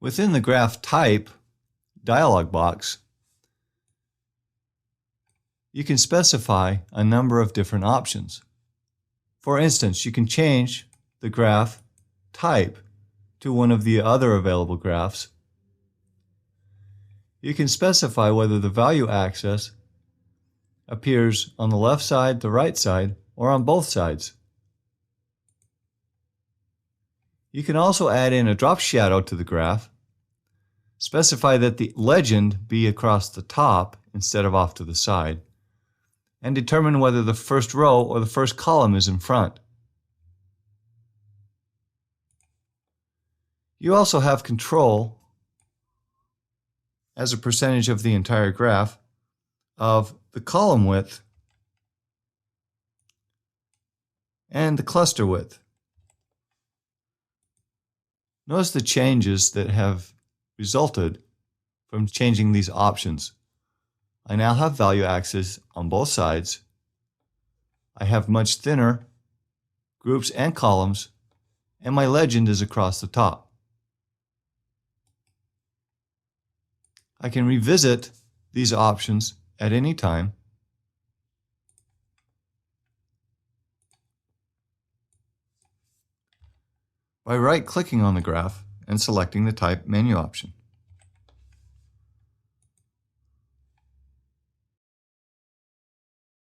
Within the Graph Type dialog box, you can specify a number of different options. For instance, you can change the graph type to one of the other available graphs. You can specify whether the value axis appears on the left side, the right side, or on both sides. You can also add in a drop shadow to the graph, specify that the legend be across the top instead of off to the side, and determine whether the first row or the first column is in front. You also have control, as a percentage of the entire graph, of the column width and the cluster width. Notice the changes that have resulted from changing these options. I now have value axes on both sides. I have much thinner groups and columns, and my legend is across the top. I can revisit these options at any time by right-clicking on the graph and selecting the Type menu option.